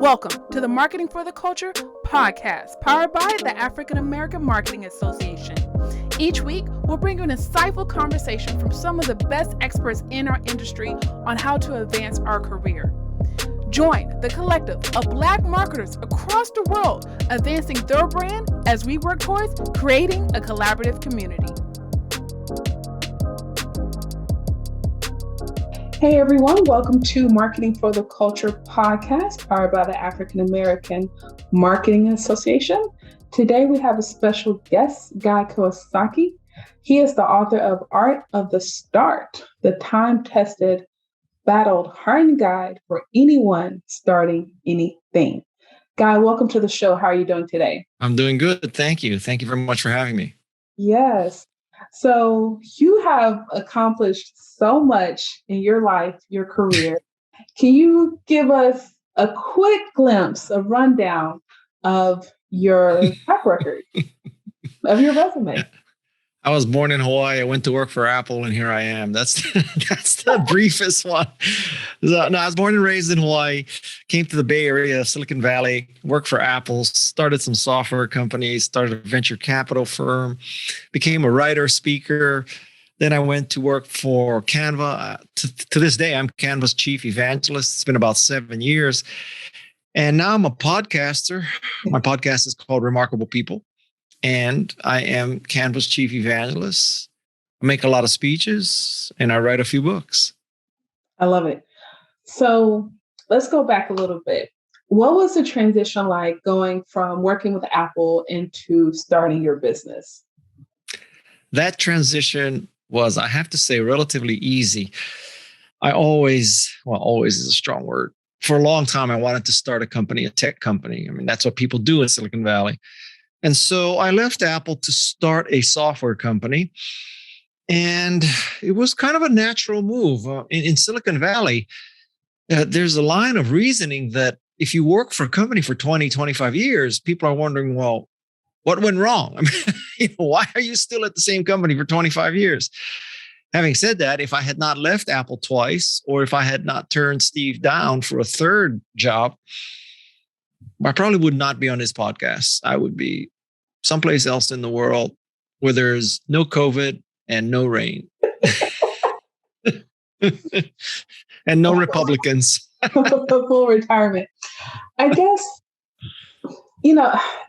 Welcome to the Marketing for the Culture podcast, powered by the African American Marketing Association. Each week, we'll bring you an insightful conversation from some of the best experts in our industry on how to advance our career. Join the collective of Black marketers across the world advancing their brand as we work towards creating a collaborative community. Hey everyone, welcome to Marketing for the Culture podcast, powered by the African American Marketing Association. Today we have a special guest, Guy Kawasaki. He is the author of Art of the Start, the time-tested Battle-Hardened guide for anyone starting anything. Guy, welcome to the show. How are you doing today? I'm doing good. Thank you. Thank you very much for having me. Yes. So you have accomplished so much in your life, your career. Can you give us a quick glimpse, a rundown of your track record, of your resume? I was born in Hawaii. I went to work for Apple, and here I am. That's the briefest one. I was born and raised in Hawaii, came to the Bay Area, Silicon Valley, worked for Apple, started some software companies, started a venture capital firm, became a writer, speaker. Then I went to work for Canva. To this day, I'm Canva's Chief Evangelist. It's been about 7 years. And now I'm a podcaster. My podcast is called Remarkable People. And I am Canva's Chief Evangelist. I make a lot of speeches and I write a few books. I love it. So let's go back a little bit. What was the transition like going from working with Apple into starting your business? That transition was, I have to say, relatively easy. Always is a strong word. For a long time, I wanted to start a company, a tech company. I mean, that's what people do in Silicon Valley. And so I left Apple to start a software company. And it was kind of a natural move. In Silicon Valley, there's a line of reasoning that if you work for a company for 20, 25 years, people are wondering, well, what went wrong? I mean, why are you still at the same company for 25 years? Having said that, if I had not left Apple twice, or if I had not turned Steve down for a third job, I probably would not be on this podcast. I would be someplace else in the world where there's no COVID and no rain and no Republicans. Full retirement. I guess,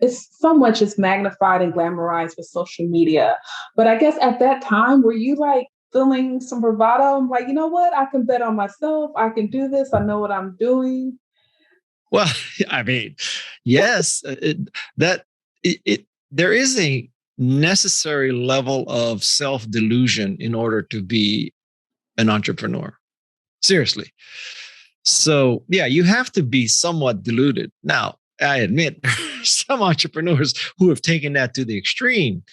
it's so much is magnified and glamorized with social media. But I guess at that time, were you like feeling some bravado? I'm like, you know what? I can bet on myself. I can do this. I know what I'm doing. Well, I mean, yes, there is a necessary level of self-delusion in order to be an entrepreneur. Seriously. So, yeah, you have to be somewhat deluded. Now, I admit some entrepreneurs who have taken that to the extreme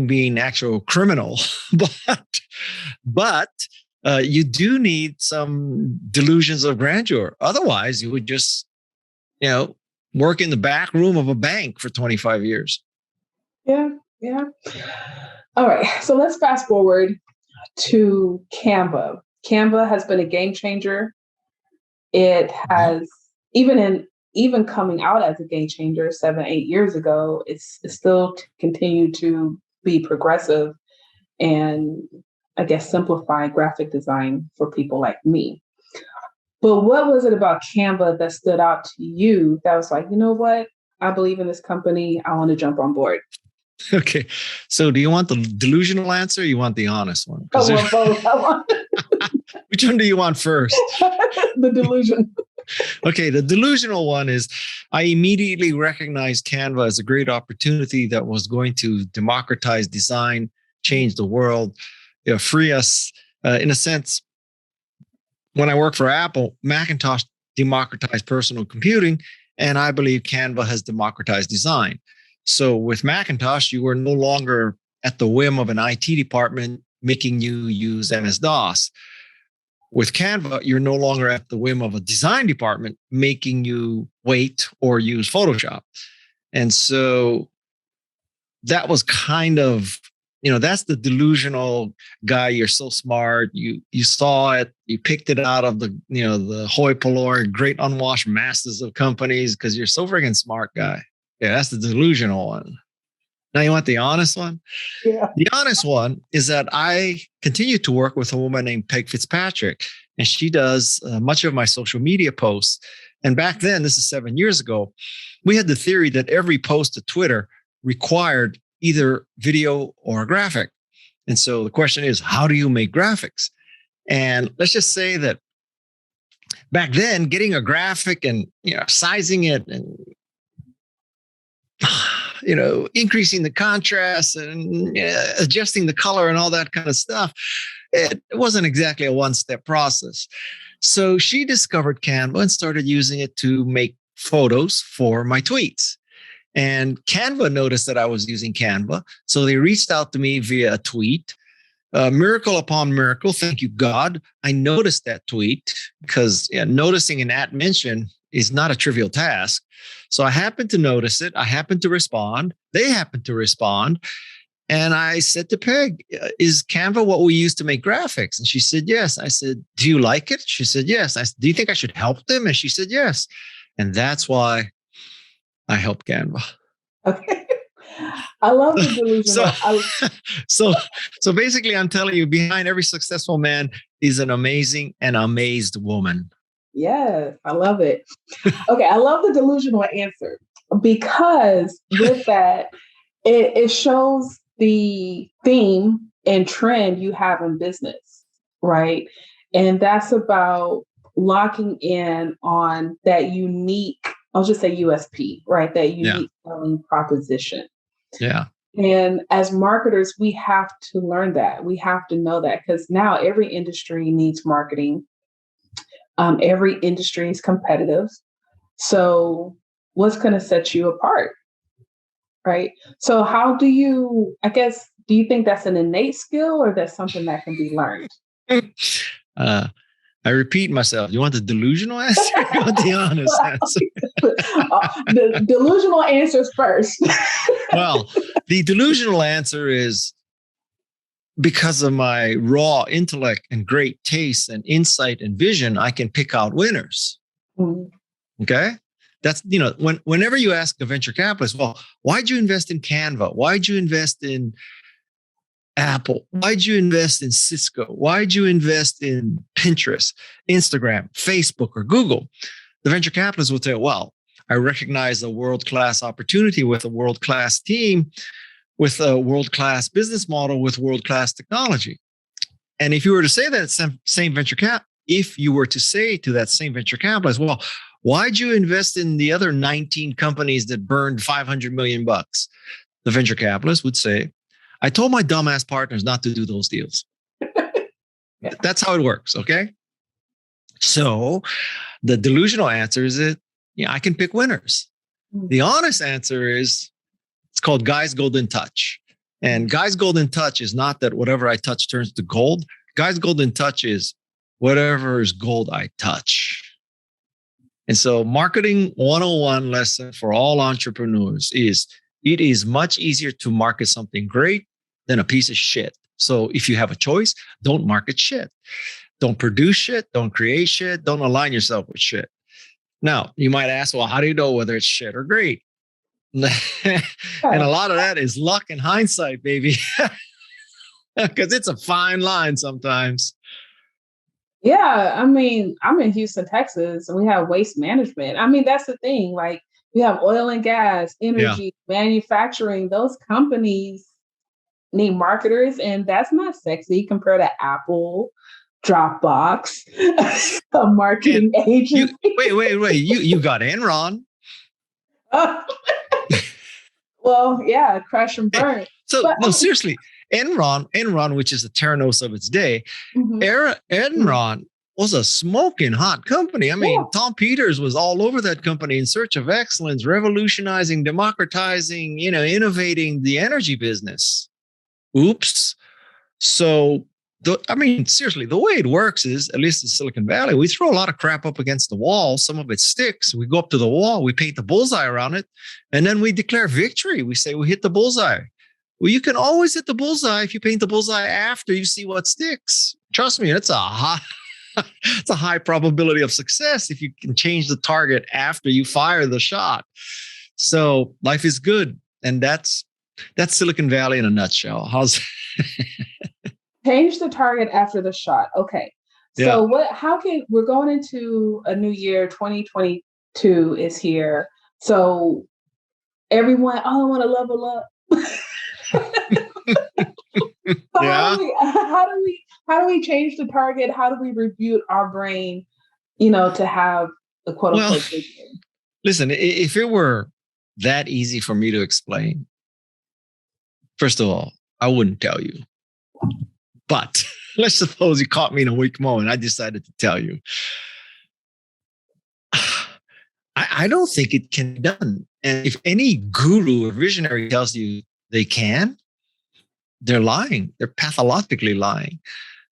being actual criminal, but you do need some delusions of grandeur. Otherwise, you would just, work in the back room of a bank for 25 years. Yeah. All right. So let's fast forward to Canva. Canva has been a game changer. It has, even coming out as a game changer 7-8 years ago, it's still continued to be progressive and, I guess, simplify graphic design for people like me. But what was it about Canva that stood out to you that was like, you know what? I believe in this company. I want to jump on board. Okay. So do you want the delusional answer or you want the honest one? I want both. Which one do you want first? The delusion. Okay. The delusional one is I immediately recognized Canva as a great opportunity that was going to democratize design, change the world, free us. In a sense, when I worked for Apple, Macintosh democratized personal computing, and I believe Canva has democratized design. So with Macintosh, you were no longer at the whim of an IT department making you use MS-DOS. With Canva, you're no longer at the whim of a design department making you wait or use Photoshop. And so that was kind of that's the delusional guy. You're so smart. You saw it. You picked it out of the hoi polloi, great unwashed masses of companies because you're so freaking smart guy. Yeah, that's the delusional one. Now you want the honest one? Yeah. The honest one is that I continue to work with a woman named Peg Fitzpatrick, and she does much of my social media posts. And back then, this is 7 years ago, we had the theory that every post to Twitter required either video or a graphic. And so the question is, how do you make graphics? And let's just say that back then, getting a graphic and sizing it and increasing the contrast and adjusting the color and all that kind of stuff, it wasn't exactly a one-step process. So she discovered Canva and started using it to make photos for my tweets. And Canva noticed that I was using Canva. So they reached out to me via a tweet. Miracle upon miracle, thank you, God. I noticed that tweet because noticing an at mention is not a trivial task. So I happened to notice it. I happened to respond. They happened to respond. And I said to Peg, is Canva what we use to make graphics? And she said, yes. I said, do you like it? She said, yes. I said, do you think I should help them? And she said, yes. And that's why I helped Canva. Okay. I love the delusional. So basically, I'm telling you, behind every successful man is an amazing and amazed woman. Yes, I love it. Okay, I love the delusional answer because with that, it shows the theme and trend you have in business, right? And that's about locking in on that unique, I'll just say USP, right? That unique selling proposition. Yeah. And as marketers, we have to learn that. We have to know that because now every industry needs marketing. Every industry is competitive. So what's going to set you apart? Right. So how do you think that's an innate skill or that's something that can be learned? I repeat myself. You want the delusional answer? You want the honest answer? The delusional answers first. Well, the delusional answer is because of my raw intellect and great taste and insight and vision, I can pick out winners. Mm-hmm. Okay. That's, whenever you ask a venture capitalist, well, why'd you invest in Canva? Why'd you invest in Apple? Why'd you invest in Cisco? Why'd you invest in Pinterest, Instagram, Facebook, or Google? The venture capitalist will say, well, I recognize a world-class opportunity with a world-class team, with a world-class business model, with world-class technology. And if you were to say that same venture if you were to say to that same venture capitalist, well, why'd you invest in the other 19 companies that burned $500 million? The venture capitalist would say, I told my dumbass partners not to do those deals. That's how it works. Okay. So the delusional answer is that I can pick winners. The honest answer is it's called Guy's Golden Touch. And Guy's Golden Touch is not that whatever I touch turns to gold. Guy's Golden Touch is whatever is gold I touch. And so marketing 101 lesson for all entrepreneurs is it is much easier to market something great than a piece of shit. So if you have a choice, don't market shit. Don't produce shit. Don't create shit. Don't align yourself with shit. Now, you might ask, well, how do you know whether it's shit or great? And a lot of that is luck and hindsight, baby. Because it's a fine line sometimes. Yeah. I mean, I'm in Houston, Texas, and we have waste management. I mean, that's the thing. Like, we have oil and gas, energy, manufacturing. Those companies need marketers, and that's not sexy compared to Apple, Dropbox, a marketing agency. Wait. You got Enron. Well, yeah, crash and burn. Seriously, Enron, which is the Theranos of its day, Enron was a smoking hot company. I mean, Tom Peters was all over that company in search of excellence, revolutionizing, democratizing, innovating the energy business. Oops. So, seriously, the way it works is, at least in Silicon Valley, we throw a lot of crap up against the wall. Some of it sticks. We go up to the wall, we paint the bullseye around it, and then we declare victory. We say we hit the bullseye. Well, you can always hit the bullseye if you paint the bullseye after you see what sticks. Trust me, it's it's a high probability of success if you can change the target after you fire the shot. So life is good. And that's Silicon Valley in a nutshell. Change the target after the shot. Okay. So we're going into a new year, 2022 is here. So everyone, I want to level up. How do we change the target? How do we reboot our brain, to have the quote unquote vision? Listen, if it were that easy for me to explain, first of all, I wouldn't tell you. But let's suppose you caught me in a weak moment. I decided to tell you. I don't think it can be done. And if any guru or visionary tells you they can, they're lying. They're pathologically lying.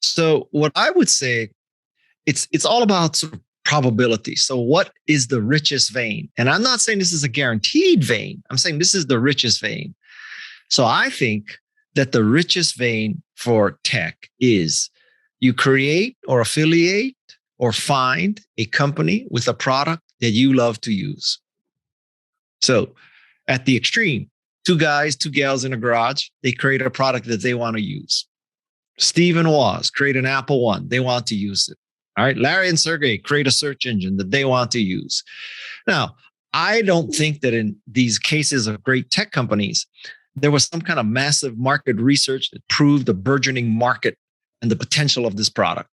So what I would say, it's all about sort of probability. So what is the richest vein? And I'm not saying this is a guaranteed vein. I'm saying this is the richest vein. So I think that the richest vein for tech is you create or affiliate or find a company with a product that you love to use. So at the extreme, 2 guys, 2 gals in a garage, they create a product that they want to use. Steve and Woz create an Apple One. They want to use it. All right. Larry and Sergey create a search engine that they want to use. Now, I don't think that in these cases of great tech companies, there was some kind of massive market research that proved the burgeoning market and the potential of this product.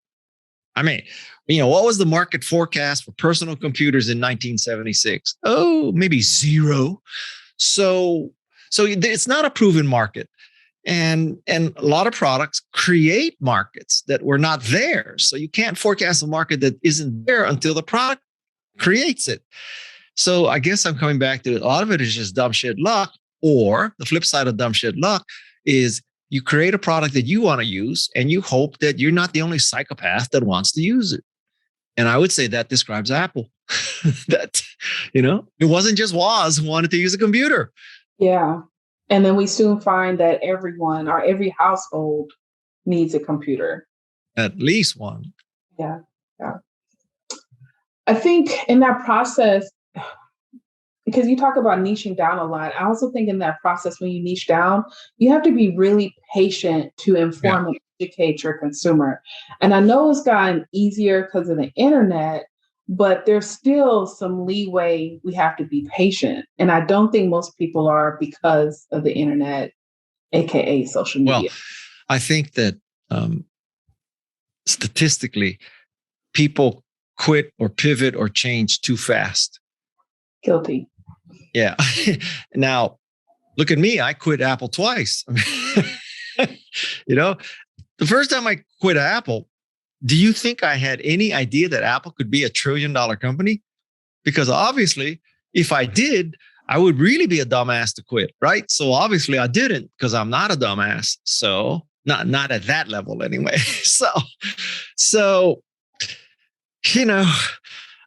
I mean, what was the market forecast for personal computers in 1976? Oh, maybe 0. So it's not a proven market. And a lot of products create markets that were not there. So you can't forecast a market that isn't there until the product creates it. So I guess I'm coming back to a lot of it is just dumb shit luck. Or the flip side of dumb shit luck is you create a product that you want to use and you hope that you're not the only psychopath that wants to use it. And I would say that describes Apple. That, it wasn't just Woz who wanted to use a computer. Yeah. And then we soon find that everyone or every household needs a computer. At least one. Yeah. I think in that process, because you talk about niching down a lot, I also think in that process, when you niche down, you have to be really patient to inform and educate your consumer. And I know it's gotten easier because of the internet, but there's still some leeway. We have to be patient. And I don't think most people are because of the internet, AKA social media. Well, I think that statistically, people quit or pivot or change too fast. Guilty. Yeah. Now, look at me. I quit Apple twice. The first time I quit Apple, do you think I had any idea that Apple could be $1 trillion company? Because obviously, if I did, I would really be a dumbass to quit, right? So obviously I didn't because I'm not a dumbass. So not at that level anyway. So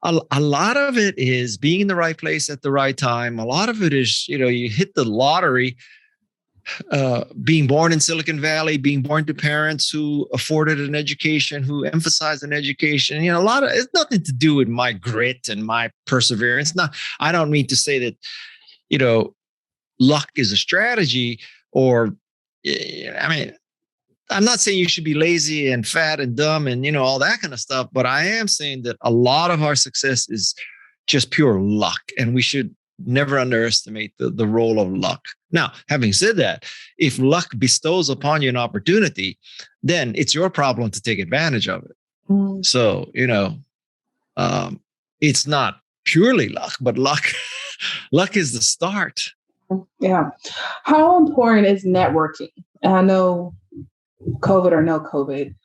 a lot of it is being in the right place at the right time. A lot of it is, you hit the lottery, being born in Silicon Valley, being born to parents who afforded an education, who emphasized an education. It's nothing to do with my grit and my perseverance. I don't mean to say that, luck is a strategy or, I'm not saying you should be lazy and fat and dumb and, all that kind of stuff, but I am saying that a lot of our success is just pure luck, and we should never underestimate the role of luck. Now, having said that, if luck bestows upon you an opportunity, then it's your problem to take advantage of it. Mm. So, it's not purely luck, but luck is the start. Yeah. How important is networking? And I know COVID or no COVID,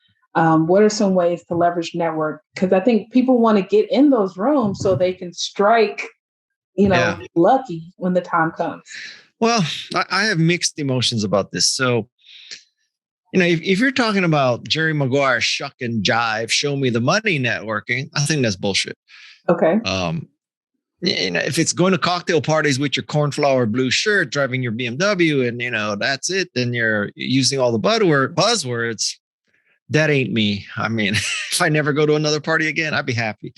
what are some ways to leverage network? Because I think people want to get in those rooms so they can strike, lucky when the time comes. Well, I have mixed emotions about this. So, if you're talking about Jerry Maguire, shuck and jive, show me the money networking, I think that's bullshit. Okay. if it's going to cocktail parties with your cornflower blue shirt, driving your BMW, and that's it, then you're using all the buzzwords. That ain't me. I mean, if I never go to another party again, I'd be happy.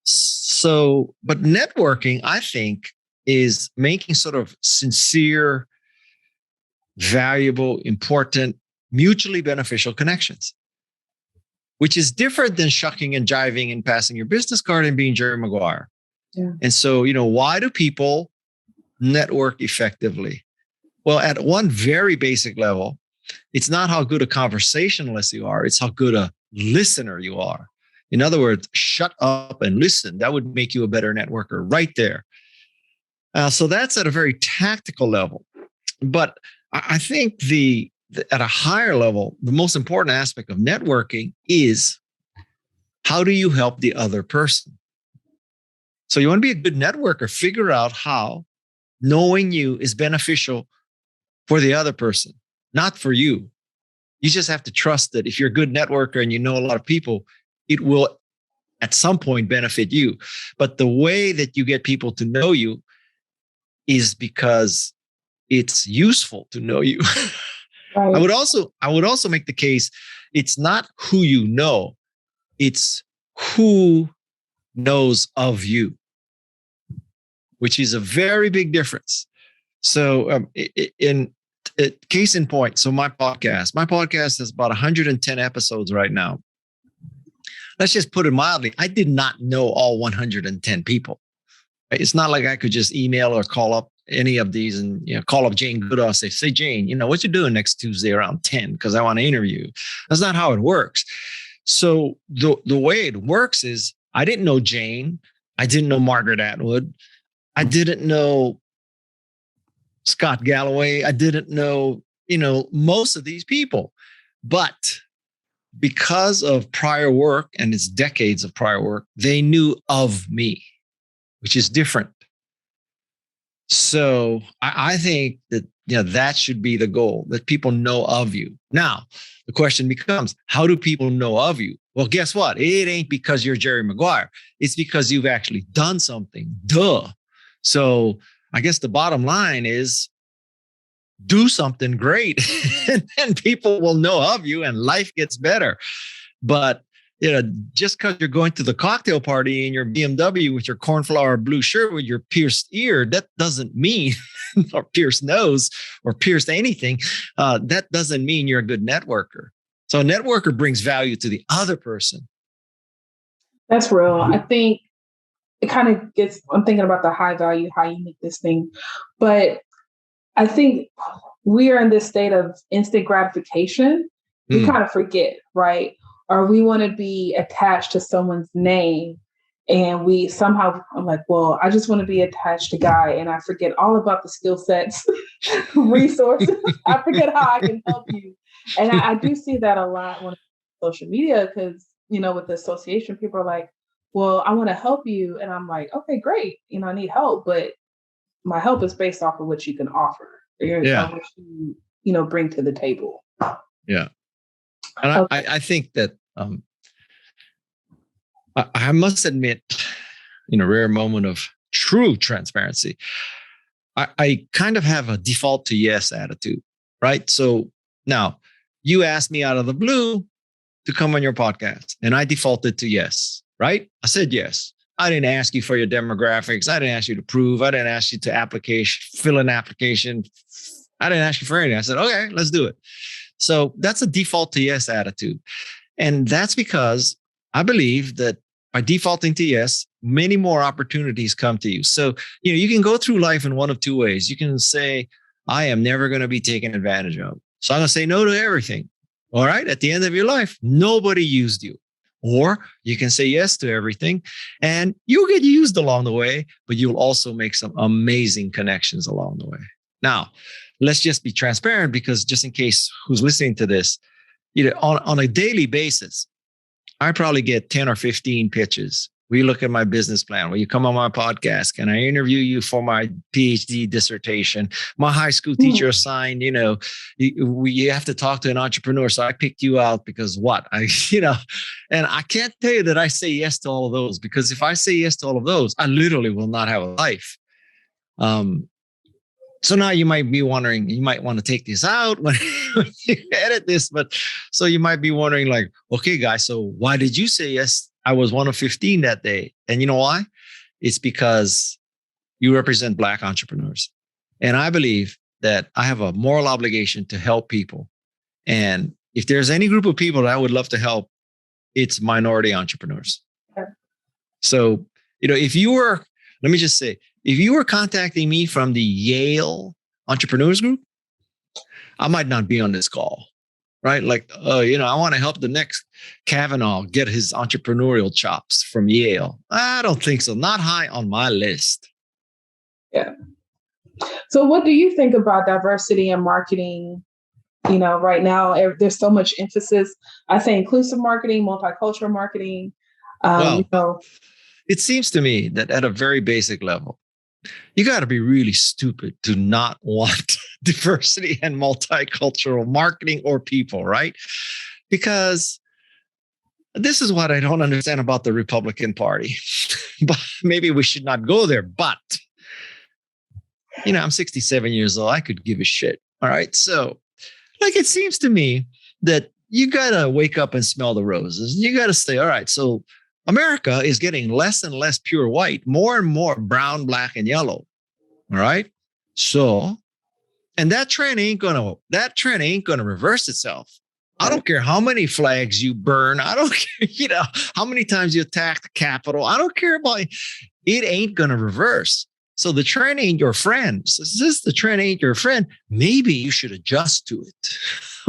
So, but networking, I think, is making sort of sincere, valuable, important, mutually beneficial connections, which is different than shucking and jiving and passing your business card and being Jerry Maguire. Yeah. And so, why do people network effectively? Well, at one very basic level, it's not how good a conversationalist you are. It's how good a listener you are. In other words, shut up and listen. That would make you a better networker right there. So that's at a very tactical level. But I think at a higher level, the most important aspect of networking is how do you help the other person? So you want to be a good networker, figure out how knowing you is beneficial for the other person, not for you. You just have to trust that if you're a good networker and you know a lot of people, it will at some point benefit you. But the way that you get people to know you is because it's useful to know you. Right. I would also make the case, it's not who you know, it's who knows of you, which is a very big difference. So case in point, so my podcast has about 110 episodes right now. Let's just put it mildly. I did not know all 110 people. It's not like I could just email or call up any of these and call up Jane Goodall and say, Jane, what you doing next Tuesday around 10? Because I want to interview you. That's not how it works. So the way it works is I didn't know Jane. I didn't know Margaret Atwood. I didn't know Scott Galloway. I didn't know, most of these people. But because of prior work, and it's decades of prior work, they knew of me, which is different. So I think that that should be the goal, that people know of you. Now, the question becomes, how do people know of you? Well, guess what? It ain't because you're Jerry Maguire. It's because you've actually done something. Duh. So I guess the bottom line is do something great and then people will know of you and life gets better. But just because you're going to the cocktail party in your BMW with your cornflower blue shirt with your pierced ear, that doesn't mean, or pierced nose or pierced anything, that doesn't mean you're a good networker. So a networker brings value to the other person. That's real. I think it kind of gets, I'm thinking about the high value, how you make this thing. But I think we are in this state of instant gratification. We kind of forget, right? Or we want to be attached to someone's name. And we somehow, I'm like, well, I just want to be attached to Guy. And I forget all about the skill sets, resources. I forget how I can help you. And I do see that a lot on social media because, with the association, people are like, well, I want to help you. And I'm like, okay, great. I need help. But my help is based off of what you can offer. Or what you, bring to the table. Yeah. And I think that I must admit, in a rare moment of true transparency, I kind of have a default to yes attitude, right? So now you asked me out of the blue to come on your podcast and I defaulted to yes, right? I said yes. I didn't ask you for your demographics. I didn't ask you to prove. I didn't ask you to fill an application. I didn't ask you for anything. I said, okay, let's do it. So that's a default to yes attitude. And that's because I believe that by defaulting to yes, many more opportunities come to you. So, you can go through life in one of two ways. You can say, I am never going to be taken advantage of. So I'm going to say no to everything. All right. At the end of your life, nobody used you. Or you can say yes to everything and you'll get used along the way, but you'll also make some amazing connections along the way. Now, let's just be transparent because just in case who's listening to this, on a daily basis, I probably get 10 or 15 pitches Will you look at my business plan? Will you come on my podcast? Can I interview you for my PhD dissertation? My high school teacher assigned, you have to talk to an entrepreneur. So I picked you out because what? And I can't tell you that I say yes to all of those, because if I say yes to all of those, I literally will not have a life. So now you might be wondering, you might want to take this out when you edit this, but so you might be wondering like, okay, guys, so why did you say yes? I was one of 15 that day. And you know why? It's because you represent Black entrepreneurs. And I believe that I have a moral obligation to help people. And if there's any group of people that I would love to help, it's minority entrepreneurs. Okay. So, if you were, let me just say, if you were contacting me from the Yale Entrepreneurs Group, I might not be on this call, right? Like, I want to help the next Kavanaugh get his entrepreneurial chops from Yale. I don't think so. Not high on my list. Yeah. So what do you think about diversity in marketing? Right now, there's so much emphasis. I say inclusive marketing, multicultural marketing. It seems to me that at a very basic level, you got to be really stupid to not want diversity and multicultural marketing or people, right? Because this is what I don't understand about the Republican Party. But maybe we should not go there. But, I'm 67 years old. I could give a shit. All right. So, it seems to me that you got to wake up and smell the roses. You got to say, all right, so America is getting less and less pure white, more and more brown, black, and yellow. All right. So, and that trend ain't gonna reverse itself. I don't care how many flags you burn. I don't care, how many times you attack the Capitol. I don't care about it. It ain't gonna reverse. So the trend ain't your friend. Since the trend ain't your friend, maybe you should adjust to it.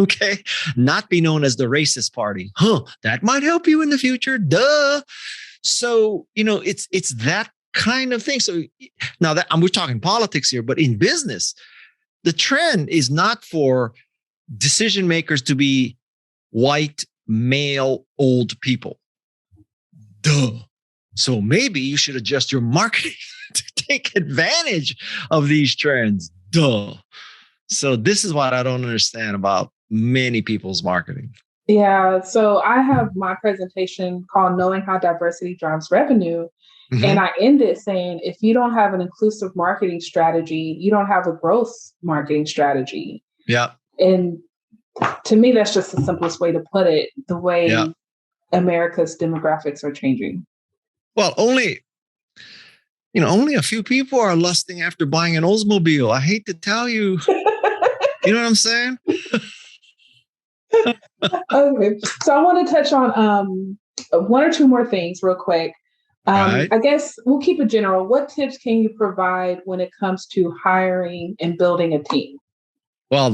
Okay. Not be known as the racist party. That might help you in the future. Duh. So, it's that kind of thing. So now that we're talking politics here, but in business, the trend is not for decision makers to be white, male, old people. Duh. So maybe you should adjust your marketing to take advantage of these trends. Duh. So this is what I don't understand about many people's marketing. Yeah. So I have my presentation called Knowing How Diversity Drives Revenue. Mm-hmm. And I ended saying, if you don't have an inclusive marketing strategy, you don't have a growth marketing strategy. Yeah. And to me, that's just the simplest way to put it, the way America's demographics are changing. Well, only a few people are lusting after buying an Oldsmobile. I hate to tell you. You know what I'm saying? Okay. So I want to touch on one or two more things real quick. Right. I guess we'll keep it general. What tips can you provide when it comes to hiring and building a team? Well,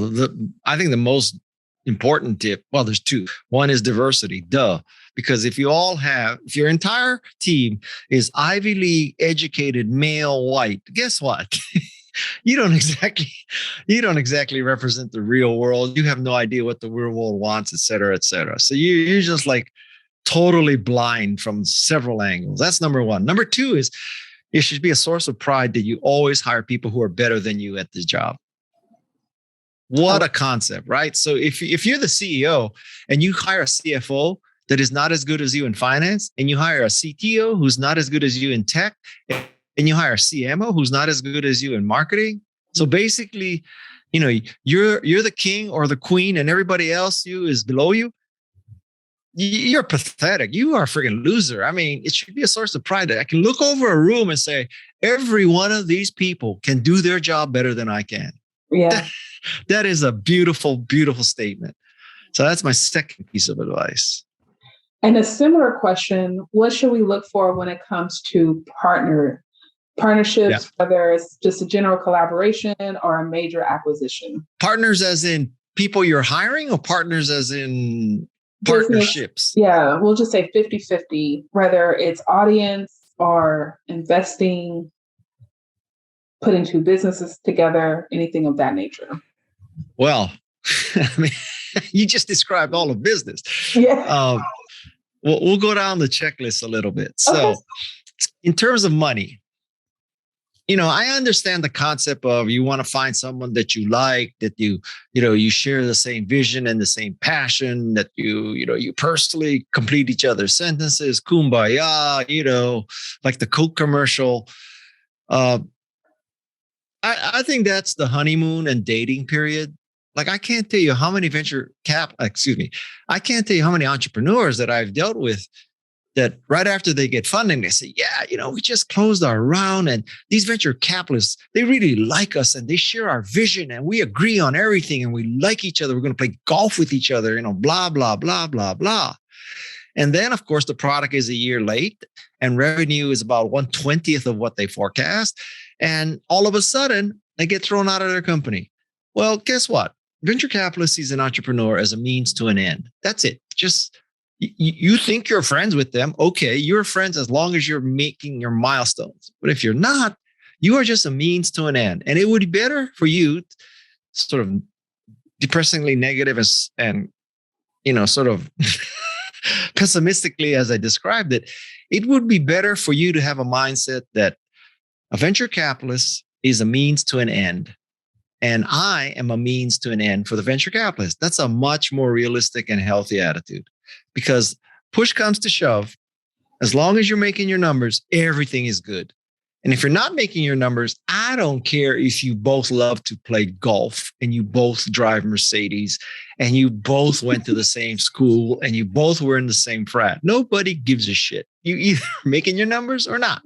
I think the most important tip, well, there's two. One is diversity. Duh. Because if your entire team is Ivy League educated male white, guess what? You don't exactly represent the real world. You have no idea what the real world wants, et cetera, et cetera. So you're just like totally blind from several angles. That's number one. Number two is it should be a source of pride that you always hire people who are better than you at this job. What a concept, right? So if you're the CEO and you hire a CFO that is not as good as you in finance, and you hire a CTO who's not as good as you in tech, and you hire a CMO who's not as good as you in marketing. So basically, you're the king or the queen and everybody else is below you. You're pathetic. You are a freaking loser. I mean, it should be a source of pride that I can look over a room and say, every one of these people can do their job better than I can. Yeah. That is a beautiful, beautiful statement. So that's my second piece of advice. And a similar question, what should we look for when it comes to partnerships, whether it's just a general collaboration or a major acquisition? Partners as in people you're hiring, or partners as in partnerships? Yeah, we'll just say 50-50, whether it's audience or investing, putting two businesses together, anything of that nature. Well, I mean, you just described all of business. Yeah. we'll go down the checklist a little bit. Okay. So in terms of money, I understand the concept of you want to find someone that you like, that you share the same vision and the same passion, that you personally complete each other's sentences, kumbaya, like the Coke commercial. I think that's the honeymoon and dating period. Like, I can't tell you how many I can't tell you how many entrepreneurs that I've dealt with that right after they get funding, they say, yeah, we just closed our round and these venture capitalists, they really like us and they share our vision and we agree on everything and we like each other. We're going to play golf with each other, blah, blah, blah, blah, blah. And then, of course, the product is a year late and revenue is about 1/20th of what they forecast. And all of a sudden, they get thrown out of their company. Well, guess what? Venture capitalist sees an entrepreneur as a means to an end. That's it. Just you think you're friends with them. Okay, you're friends as long as you're making your milestones. But if you're not, you are just a means to an end. And it would be better for you, sort of depressingly negative and sort of pessimistically as I described it, it would be better for you to have a mindset that a venture capitalist is a means to an end. And I am a means to an end for the venture capitalist. That's a much more realistic and healthy attitude, because push comes to shove. As long as you're making your numbers, everything is good. And if you're not making your numbers, I don't care if you both love to play golf and you both drive Mercedes and you both went to the same school and you both were in the same frat. Nobody gives a shit. You either making your numbers or not.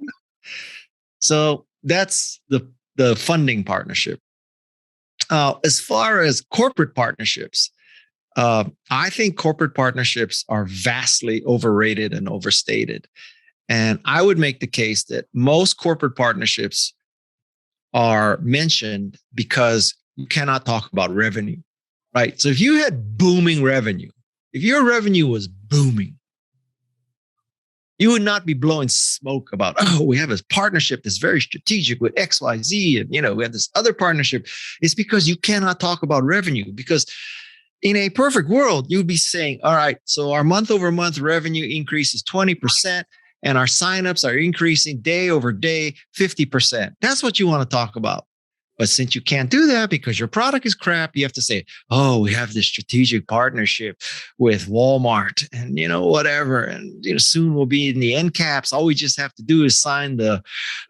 So that's the funding partnership. As far as corporate partnerships, I think corporate partnerships are vastly overrated and overstated. And I would make the case that most corporate partnerships are mentioned because you cannot talk about revenue, right? So if you had booming revenue, if your revenue was booming, you would not be blowing smoke about, we have a partnership that's very strategic with XYZ. And, we have this other partnership. It's because you cannot talk about revenue, because in a perfect world, you'd be saying, all right, so our month over month revenue increase is 20% and our signups are increasing day over day, 50%. That's what you want to talk about. But since you can't do that because your product is crap, you have to say, we have this strategic partnership with Walmart and, whatever. And, soon we'll be in the end caps. All we just have to do is sign the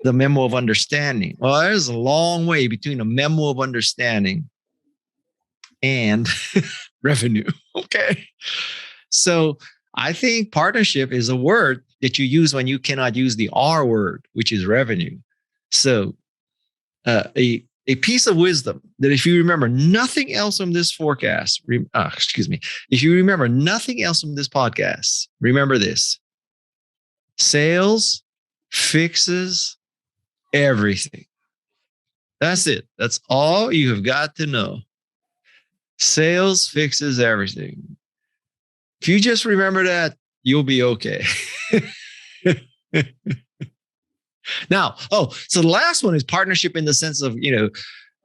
memo of understanding. Well, there's a long way between a memo of understanding and revenue. Okay. So I think partnership is a word that you use when you cannot use the R word, which is revenue. So a piece of wisdom that if you remember nothing else from this forecast, if you remember nothing else from this podcast, remember this: sales fixes everything. That's it. That's all you have got to know. Sales fixes everything. If you just remember that, you'll be okay. Now, so the last one is partnership in the sense of,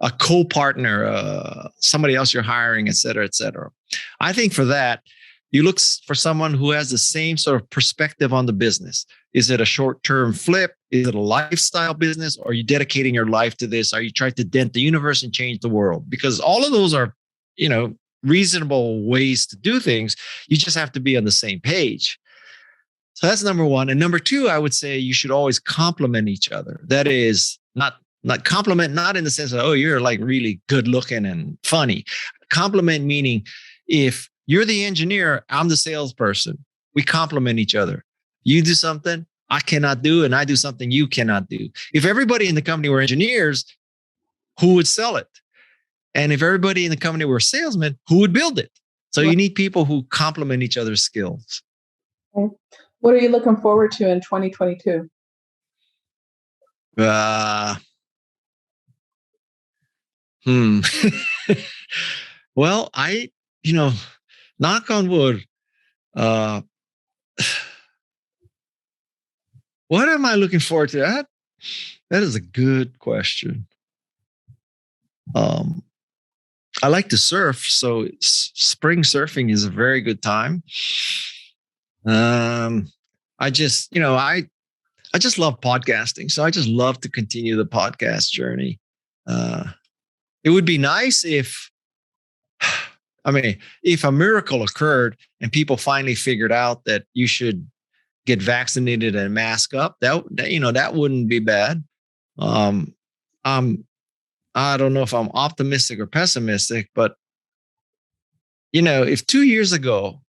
a co-partner, somebody else you're hiring, et cetera, et cetera. I think for that, you look for someone who has the same sort of perspective on the business. Is it a short-term flip? Is it a lifestyle business? Or are you dedicating your life to this? Are you trying to dent the universe and change the world? Because all of those are, reasonable ways to do things. You just have to be on the same page. So that's number one. And number two, I would say you should always complement each other. That is not compliment, not in the sense of, you're like really good looking and funny. Compliment meaning if you're the engineer, I'm the salesperson. We complement each other. You do something I cannot do, and I do something you cannot do. If everybody in the company were engineers, who would sell it? And if everybody in the company were salesmen, who would build it? So you need people who complement each other's skills. Okay. What are you looking forward to in 2022? Well, knock on wood. What am I looking forward to? That is a good question. I like to surf, so spring surfing is a very good time. I just, I just love podcasting. So I just love to continue the podcast journey. It would be nice if, if a miracle occurred and people finally figured out that you should get vaccinated and mask up, that wouldn't be bad. I don't know if I'm optimistic or pessimistic, but if 2 years ago,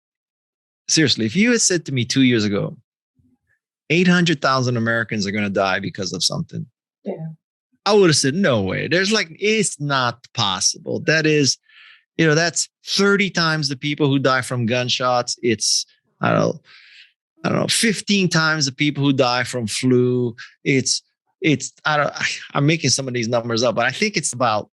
seriously, if you had said to me 2 years ago, 800,000 Americans are going to die because of something, I would have said, no way. It's not possible. That is, that's 30 times the people who die from gunshots. It's, I don't know, 15 times the people who die from flu. I'm making some of these numbers up, but I think it's about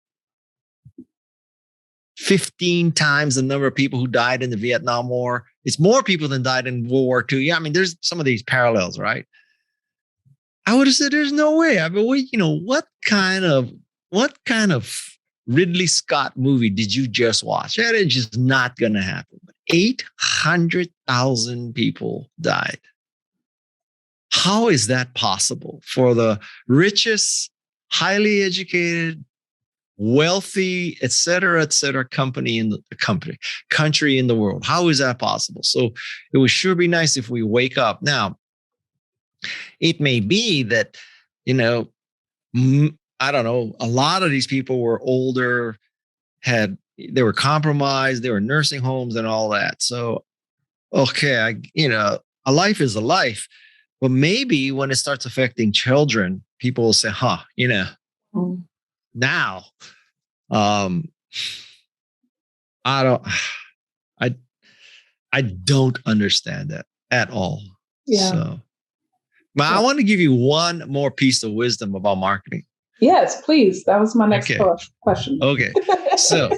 15 times the number of people who died in the Vietnam War. It's more people than died in World War II. Yeah, there's some of these parallels, right? I would have said there's no way. What kind of Ridley Scott movie did you just watch? That is just not going to happen. 800,000 people died. How is that possible for the richest, highly educated, wealthy, et cetera, country in the world? How is that possible? So it would sure be nice if we wake up. Now, it may be that, I don't know, a lot of these people were older, they were compromised, they were in nursing homes and all that. So, okay, a life is a life. But maybe when it starts affecting children, people will say, now, I don't understand that at all. Yeah. So, but I want to give you one more piece of wisdom about marketing. Yes, please. That was my next question. Okay. So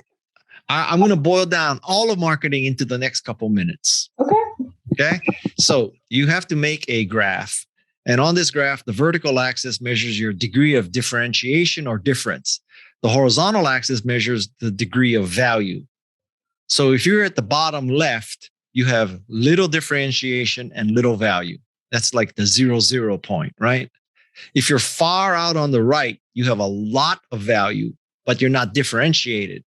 I'm going to boil down all of marketing into the next couple minutes. Okay. So you have to make a graph. And on this graph, the vertical axis measures your degree of differentiation or difference. The horizontal axis measures the degree of value. So if you're at the bottom left, you have little differentiation and little value. That's like the 0 point, right? If you're far out on the right, you have a lot of value, but you're not differentiated.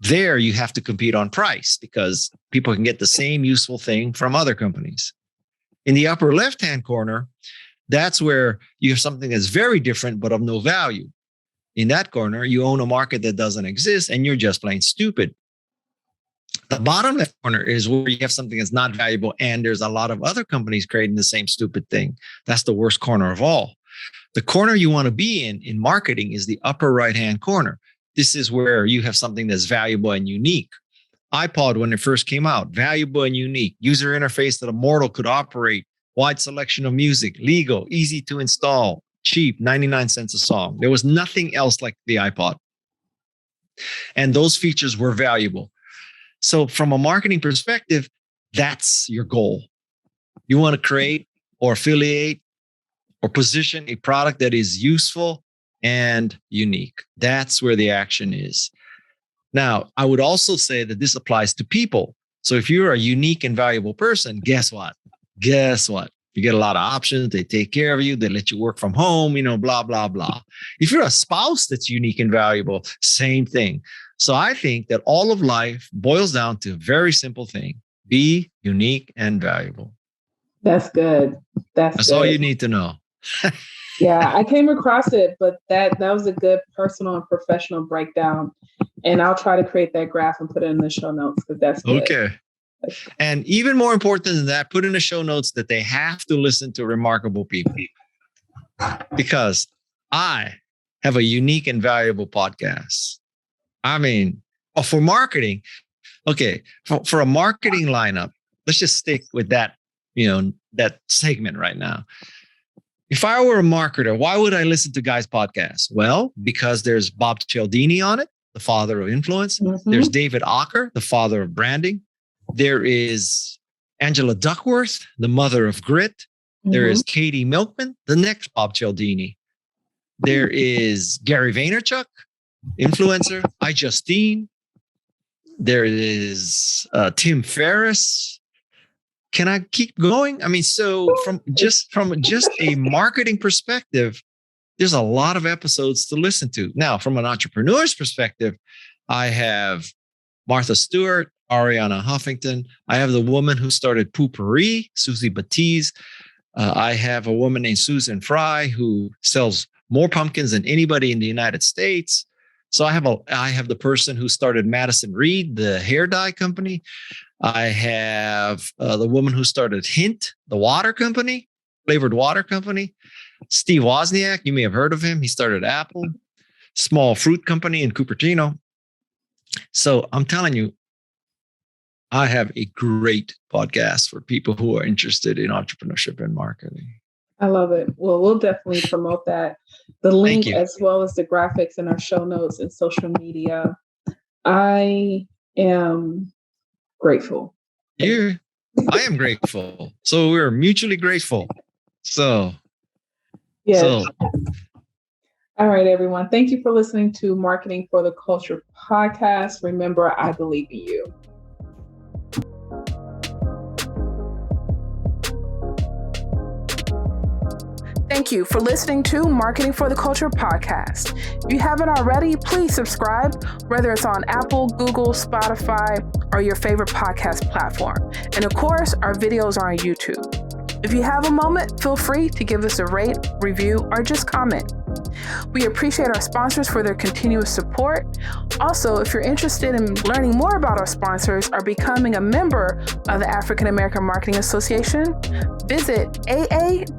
There, you have to compete on price because people can get the same useful thing from other companies. In the upper left-hand corner, that's where you have something that's very different, but of no value. In that corner, you own a market that doesn't exist and you're just plain stupid. The bottom left corner is where you have something that's not valuable and there's a lot of other companies creating the same stupid thing. That's the worst corner of all. The corner you want to be in marketing is the upper right-hand corner. This is where you have something that's valuable and unique. iPod, when it first came out, valuable and unique, user interface that a mortal could operate, wide selection of music, legal, easy to install, cheap, 99 cents a song. There was nothing else like the iPod. And those features were valuable. So from a marketing perspective, that's your goal. You want to create or affiliate or position a product that is useful and unique. That's where the action is. Now, I would also say that this applies to people. So if you're a unique and valuable person, guess what? You get a lot of options. They take care of you. They let you work from home, blah, blah, blah. If you're a spouse that's unique and valuable, same thing. So I think that all of life boils down to a very simple thing. Be unique and valuable. That's good. That's all you need to know. Yeah, I came across it, but that was a good personal and professional breakdown. And I'll try to create that graph and put it in the show notes because that's good. Okay. And even more important than that, put in the show notes that they have to listen to remarkable people. Because I have a unique and valuable podcast. For marketing, okay, for a marketing lineup, let's just stick with that, that segment right now. If I were a marketer, why would I listen to Guy's podcast? Well, because there's Bob Cialdini on it, the father of influence. Mm-hmm. There's David Ocker, the father of branding. There is Angela Duckworth, the mother of grit. Mm-hmm. There is Katie Milkman, the next Bob Cialdini. There is Gary Vaynerchuk, influencer. iJustine. There is Tim Ferriss. can I keep going? I mean, so from just a marketing perspective, there's a lot of episodes to listen to. Now, from an entrepreneur's perspective, I have Martha Stewart, Ariana Huffington. I have the woman who started Poopery, Susie Batiz. I have a woman named Susan Fry who sells more pumpkins than anybody in the United States. So I have the person who started Madison Reed, the hair dye company. I have the woman who started Hint, the water company, flavored water company. Steve Wozniak, you may have heard of him. He started Apple, small fruit company in Cupertino. So I'm telling you, I have a great podcast for people who are interested in entrepreneurship and marketing. I love it. Well, we'll definitely promote that. The link as well as the graphics in our show notes and social media. I am grateful. I am grateful. So we're mutually grateful. So, yes. All right, everyone. Thank you for listening to Marketing for the Culture podcast. Remember, I believe in you. Thank you for listening to Marketing for the Culture podcast. If you haven't already, please subscribe, whether it's on Apple, Google, Spotify, or your favorite podcast platform. And of course, our videos are on YouTube. If you have a moment, feel free to give us a rate, review, or just comment. We appreciate our sponsors for their continuous support. Also, if you're interested in learning more about our sponsors or becoming a member of the African American Marketing Association, visit aa-ma.org.